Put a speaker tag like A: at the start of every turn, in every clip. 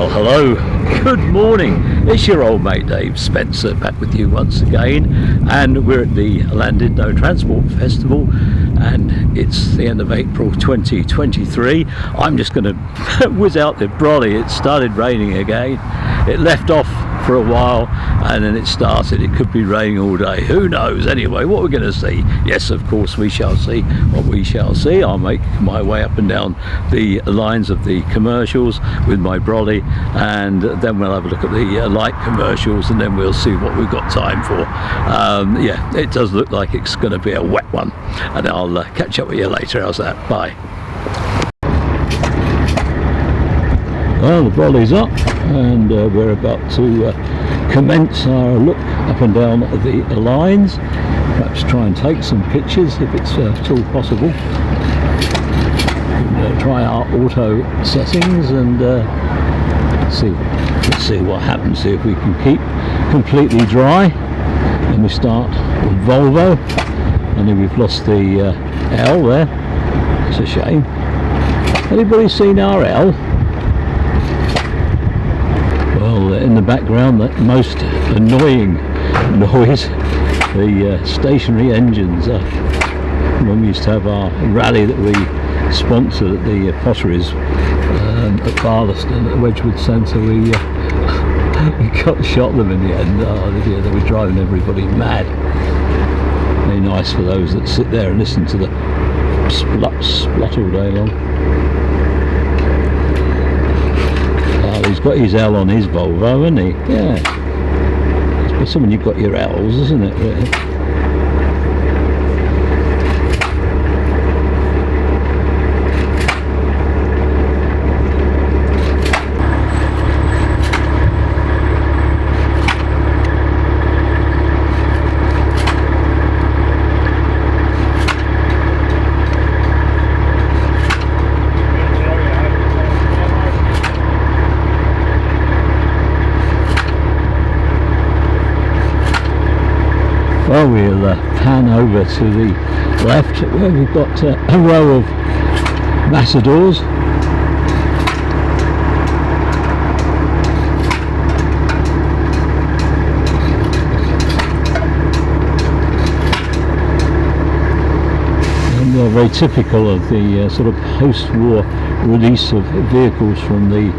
A: Hello, good morning. It's your old mate Dave Spencer back with you once again, and we're at the LLANDUDNO Transport Festival, and it's the end of April 2023. I'm just going to whiz out the brolly. It started raining again. It left off for a while and then it started. It could be raining all day, who knows. Anyway, what we're going to see, yes, of course we shall see what we shall see. I'll make my way up and down the lines of the commercials with my brolly, and then we'll have a look at the light commercials, and then we'll see what we've got time for. Yeah, it does look like it's going to be a wet one, and I'll catch up with you later. How's that? Bye. Well, the brolly's up, and we're about to commence our look up and down the lines. Perhaps try and take some pictures if it's at all possible. And, try our auto settings and let's see what happens. See if we can keep completely dry. And we start with Volvo, and then we've lost the L there. It's a shame. Anybody seen our L? Well, in the background, that most annoying noise, the stationary engines. When we used to have our rally that we sponsored at the potteries at Barlaston at Wedgwood Centre, we got shot them in the end. Oh, yeah, they were driving everybody mad. Very nice for those that sit there and listen to the splut all day long. He's got his L on his Volvo, hasn't he? Yeah. It's when you've got your L's, isn't it? Really? Well, we'll pan over to the left where we've got a row of Matadors. And they're very typical of the sort of post-war release of vehicles from the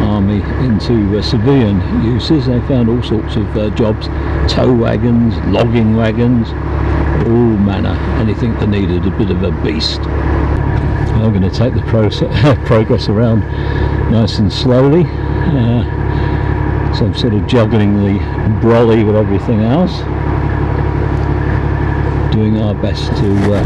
A: army into civilian uses. They found all sorts of jobs, tow wagons, logging wagons, all manner, anything that needed a bit of a beast. I'm going to take the progress around nice and slowly, so I'm sort of juggling the brolly with everything else, doing our best to a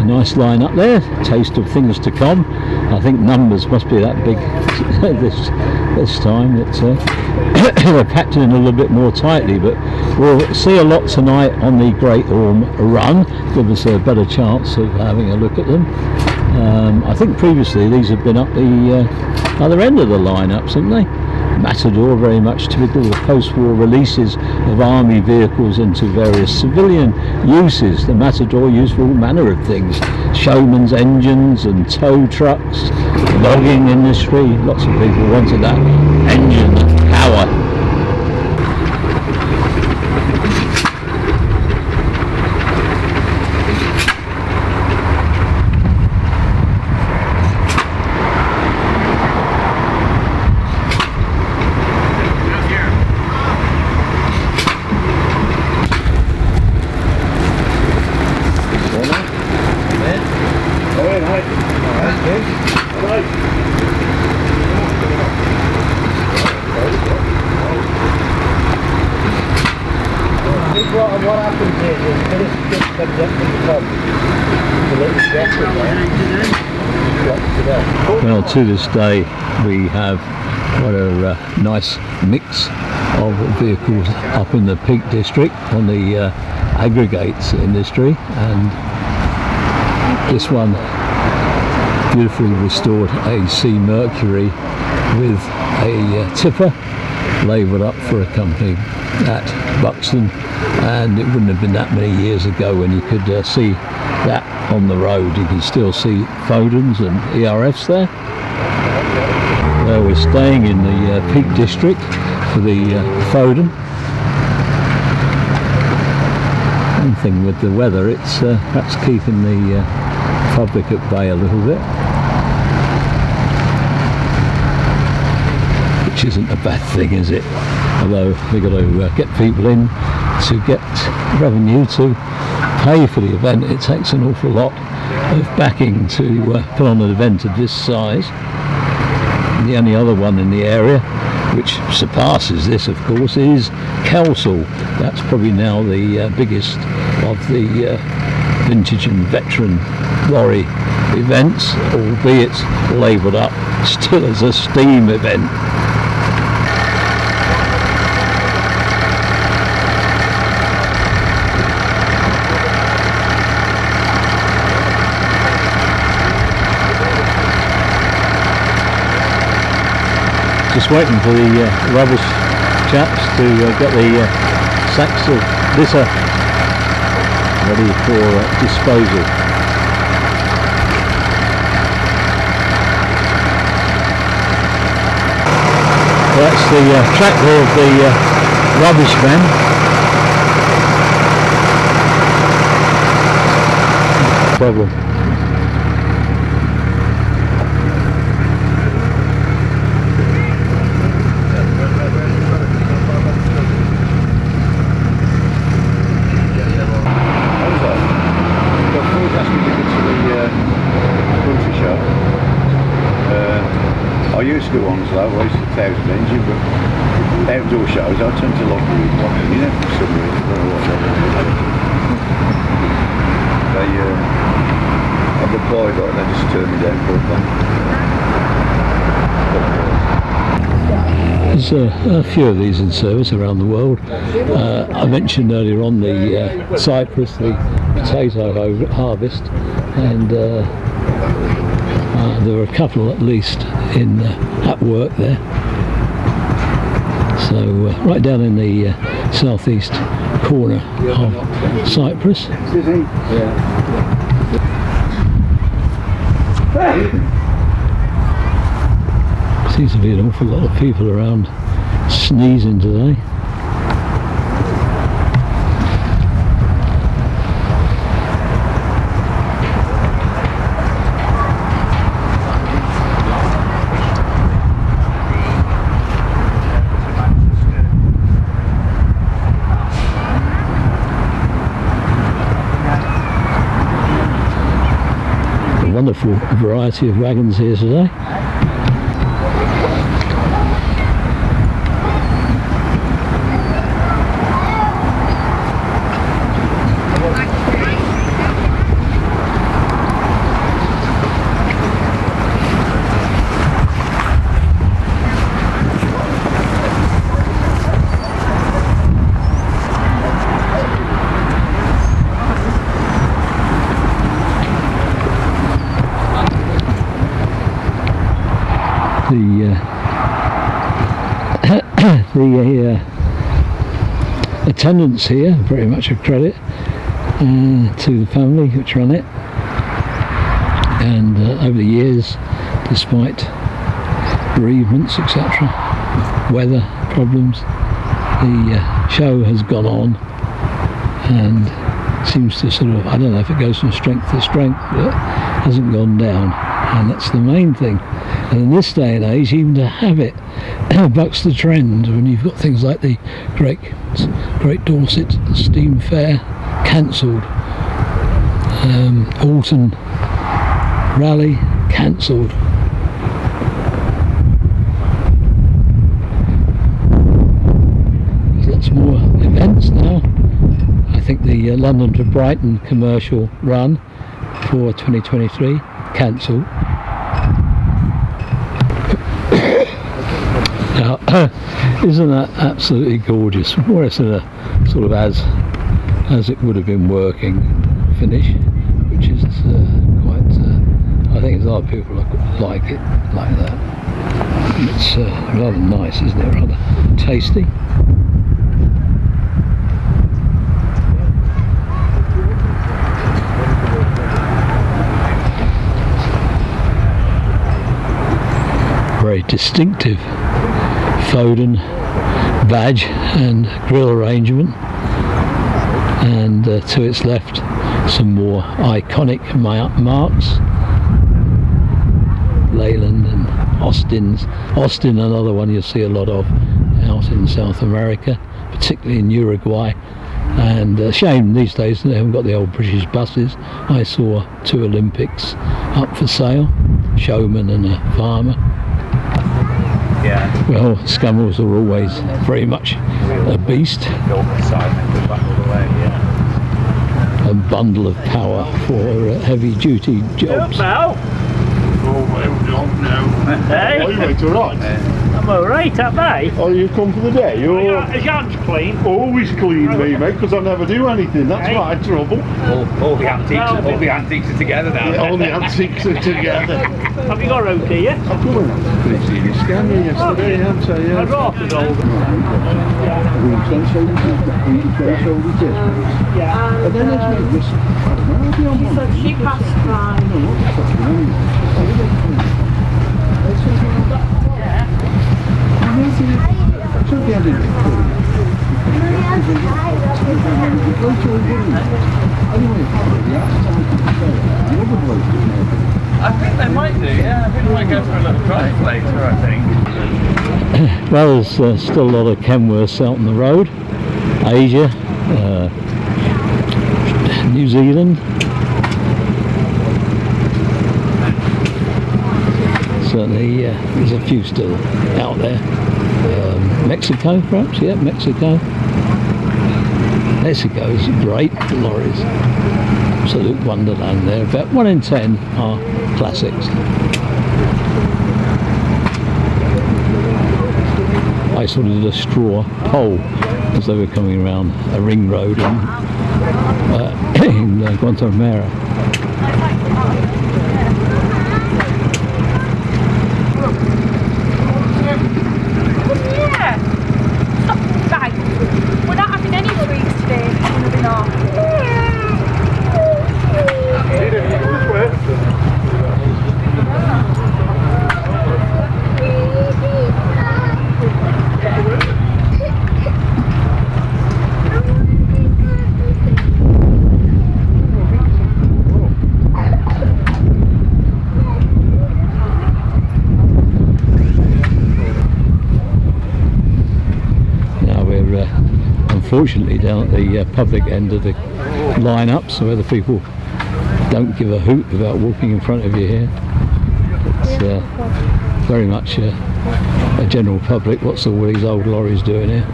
A: nice line up there, taste of things to come. I think numbers must be that big this time. It's they're packed in a little bit more tightly, but we'll see a lot tonight on the Great Orme run. Give us a better chance of having a look at them. I think previously these have been up the other end of the lineups, haven't they? Matador, very much typical of the post-war releases of army vehicles into various civilian uses. The Matador used for all manner of things, showman's engines and tow trucks, logging industry. Lots of people wanted that engine power. Well, to this day we have quite a nice mix of vehicles up in the Peak District on the aggregates industry, and this one beautifully restored AC Mercury with a tipper labelled up for a company at Buxton, and it wouldn't have been that many years ago when you could see that on the road. You can still see Fodens and ERFs there. Well, we're staying in the Peak District for the Foden. One thing with the weather, it's perhaps keeping the public at bay a little bit, which isn't a bad thing, is it? Although we've got to get people in to get revenue to pay for the event. It takes an awful lot of backing to put on an event of this size. And the only other one in the area which surpasses this, of course, is Kelsall. That's probably now the biggest of the vintage and veteran lorry events, albeit labelled up still as a steam event. Just waiting for the rubbish chaps to get the sacks of litter ready for disposal. Well, that's the tractor of the rubbish van. Problem.
B: I used to go on slow, I used to 1,000 engine, but outdoor shows I tend to like the walking, you know, for some reason, I don't know what I'm a boy, and they just turn me down for a
A: There's a few of these in service around the world. I mentioned earlier on the Cyprus, the potato harvest, and there were a couple at least at work there. So right down in the southeast corner of Cyprus. Seems to be an awful lot of people around sneezing today. Wonderful variety of wagons here today. The attendance here, very much a credit to the family which run it, and over the years, despite bereavements, etc., weather problems, the show has gone on and seems to sort of, I don't know if it goes from strength to strength, but it hasn't gone down, and that's the main thing. And in this day and age, even to have it bucks the trend when you've got things like the Great Dorset Steam Fair cancelled, Alton Rally cancelled. There's lots more events now. I think the London to Brighton commercial run for 2023 cancelled. Now, isn't that absolutely gorgeous? More or less in a sort of as it would have been working finish, which is quite. I think a lot of people like it like that. It's rather nice, isn't it? Rather tasty. Very distinctive Foden badge and grille arrangement, and to its left some more iconic marks. Leyland and Austin, another one you'll see a lot of out in South America, particularly in Uruguay. And shame these days they haven't got the old British buses. I saw 2 Olympics up for sale, showman and a farmer.
C: Yeah.
A: Well, Scummels are always very much a beast. A bundle of power for heavy duty jobs.
C: Oh, well done now. Hey?
B: Are you mate, alright?
C: I'm alright, aren't I?
B: Oh, you come for the day? You're
C: Is your hands clean?
B: always clean, me, mate, because I never do anything. That's
C: Hey.
B: my trouble.
C: All the antiques are together now.
B: Yeah, all the antiques are together.
C: Have you got road here?
B: I've come in. Pretty serious scammer yesterday, haven't I?
C: My
B: Yeah.
C: rope is old.
B: And then there's me, this.
D: So she passed by.
C: I think they might do, yeah. I think they might go for a little drive later, I think.
A: Well, there's still a lot of Kenworths out on the road. Asia, New Zealand. Certainly, there's a few still out there. Mexico, perhaps? Yeah, Mexico. Mexico's great lorries. Absolute wonderland there. About 1 in 10 are classics. I sort of did a straw poll as they were coming around a ring road in Guantanamera.
D: Yeah. Right. We're not having any treats today. We're not.
A: Unfortunately down at the public end of the line-ups, where the people don't give a hoot about walking in front of you here. It's very much a general public. What's all these old lorries doing here?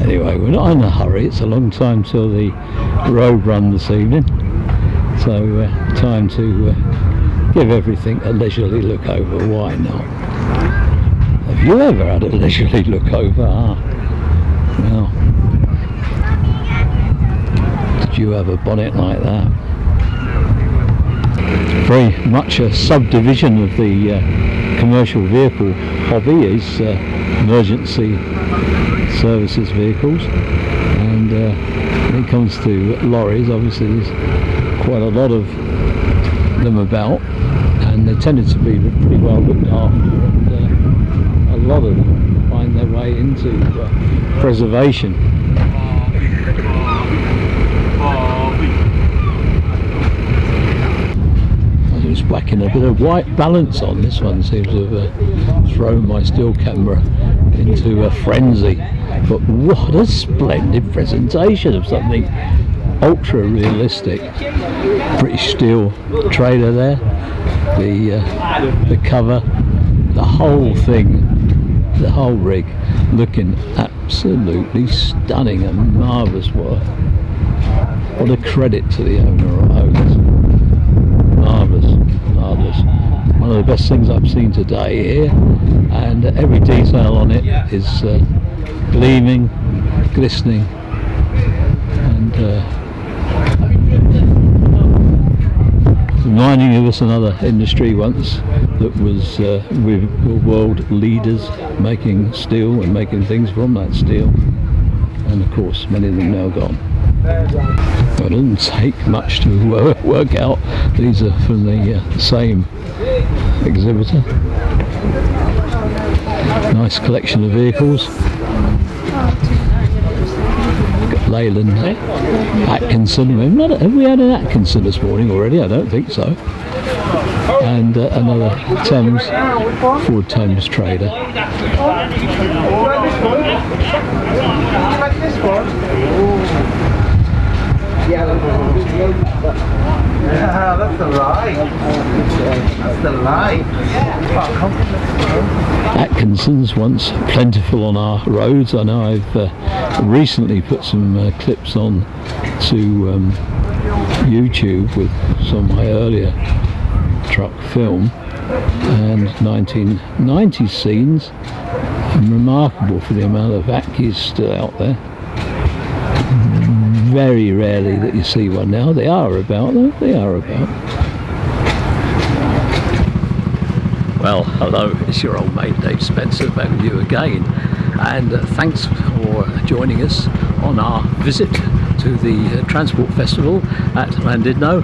A: Anyway, we're not in a hurry. It's a long time till the road run this evening. So time to give everything a leisurely look over. Why not? Have you ever had a leisurely look over? Well, did you have a bonnet like that? Very much a subdivision of the commercial vehicle hobby is emergency services vehicles, and when it comes to lorries, obviously there's quite a lot of them about, and they tended to be pretty well looked after, and a lot of them find their way into preservation. I was whacking a bit of white balance on. This one seems to have thrown my still camera into a frenzy, but what a splendid presentation of something ultra realistic. British Steel trailer there, the cover, the whole thing whole rig looking absolutely stunning and marvellous work. What a credit to the owner or owners. Marvellous, marvellous. One of the best things I've seen today here, and every detail on it is gleaming, glistening, and reminding of us another industry once that was we were world leaders making steel and making things from that steel, and of course many of them now gone. Well, it doesn't take much to work out these are from the same exhibitor. Nice collection of vehicles. Got Leyland Atkinson. Have we had an Atkinson this morning already? I don't think so. And another Ford Thames Trader.
E: Yeah, that's the lie. That's the lie.
A: Atkinson's once plentiful on our roads. I know I've recently put some clips on to YouTube with some of my earlier truck film and 1990s scenes. Remarkable for the amount of Atkies still out there. Very rarely that you see one now. They are about though. They are about. Well, hello, it's your old mate Dave Spencer back with you again, and thanks for joining us on our visit to the Transport Festival at LLANDUDNO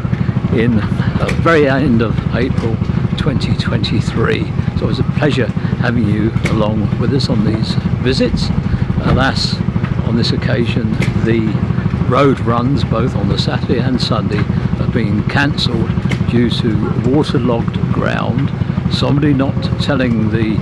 A: in the very end of April 2023. So it was a pleasure having you along with us on these visits. Alas, on this occasion the road runs both on the Saturday and Sunday have been cancelled due to waterlogged ground, somebody not telling the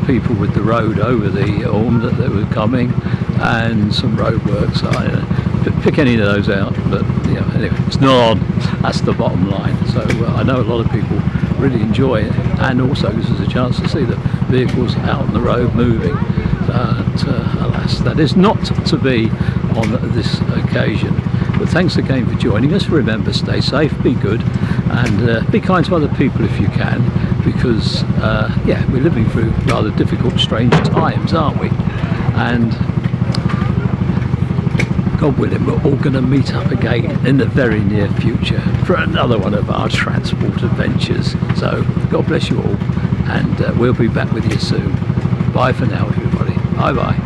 A: people with the road over the Orme that they were coming, and some road works. I don't know, pick any of those out, but you know, anyway, it's not on. That's the bottom line. So I know a lot of people really enjoy it, and also this is a chance to see the vehicles out on the road moving. But alas, that is not to be on this occasion. But thanks again for joining us. Remember, stay safe, be good, and be kind to other people if you can, because yeah, we're living through rather difficult, strange times, aren't we? And God willing, we're all going to meet up again in the very near future for another one of our transport adventures. So God bless you all, and we'll be back with you soon. Bye for now, everybody. Bye bye.